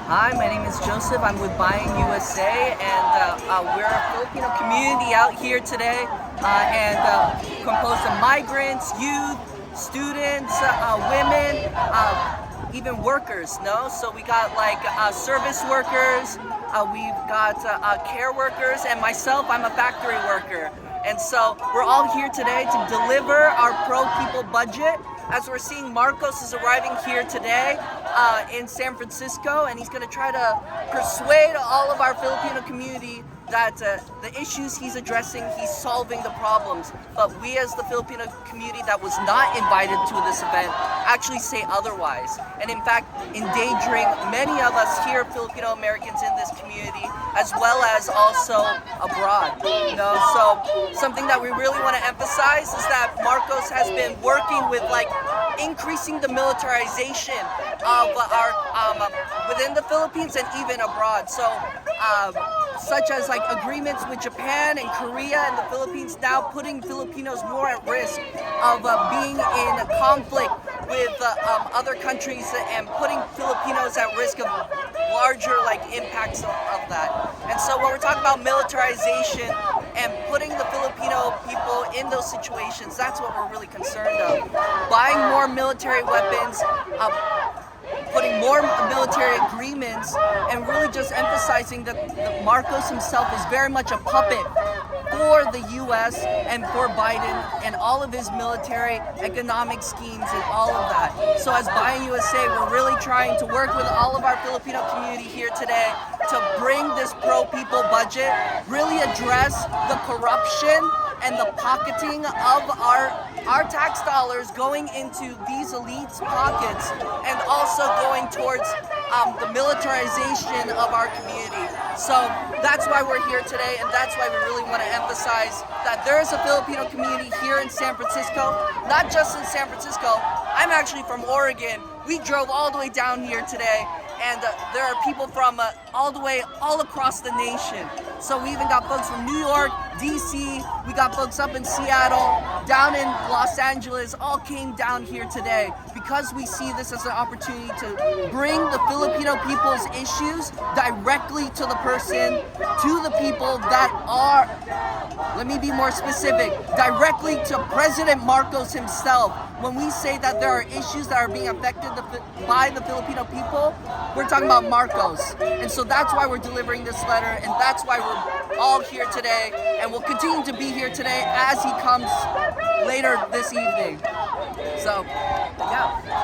Hi, my name is Joseph. I'm with BAYAN USA, and we're a Filipino community out here today, composed of migrants, youth, students, women, even workers. No, so we got like service workers, we've got care workers, and myself, I'm a factory worker. And so we're all here today to deliver our pro-people budget. As we're seeing, Marcos is arriving here today in San Francisco, and he's going to try to persuade all of our Filipino community that the issues he's addressing, he's solving the problems. But we as the Filipino community that was not invited to this event actually say otherwise. And in fact, endangering many of us here, Filipino Americans in this community, as well as also abroad. So something that we really want to emphasize is that Marcos has been working with increasing the militarization of our within the Philippines and even abroad. So such as agreements with Japan and Korea and the Philippines, now putting Filipinos more at risk of being in conflict with other countries and putting Filipinos at risk of larger impacts of that. And so when we're talking about militarization and putting the Filipino people in those situations, that's what we're really concerned of. Buying more military weapons, putting more military agreements, and really just emphasizing that Marcos himself is very much a puppet for the U.S. and for Biden and all of his military economic schemes and all of that. So as BAYAN USA, we're really trying to work with all of our Filipino community here today to bring this pro-people budget, really address the corruption and the pocketing of our tax dollars going into these elites' pockets, and also going towards the militarization of our community. So that's why we're here today, and that's why we really want to emphasize that there is a Filipino community here in San Francisco, not just in San Francisco. I'm actually from Oregon. We drove all the way down here today, and there are people from all across the nation. So we even got folks from New York, DC, we got folks up in Seattle, down in Los Angeles, all came down here today because we see this as an opportunity to bring the Filipino people's issues directly to the person, to the people that are, let me be more specific, directly to President Marcos himself. When we say that there are issues that are being affected by the Filipino people, we're talking about Marcos. And so that's why we're delivering this letter, and that's why we're all here today, and we'll continue to be here today as he comes later this evening. So, yeah.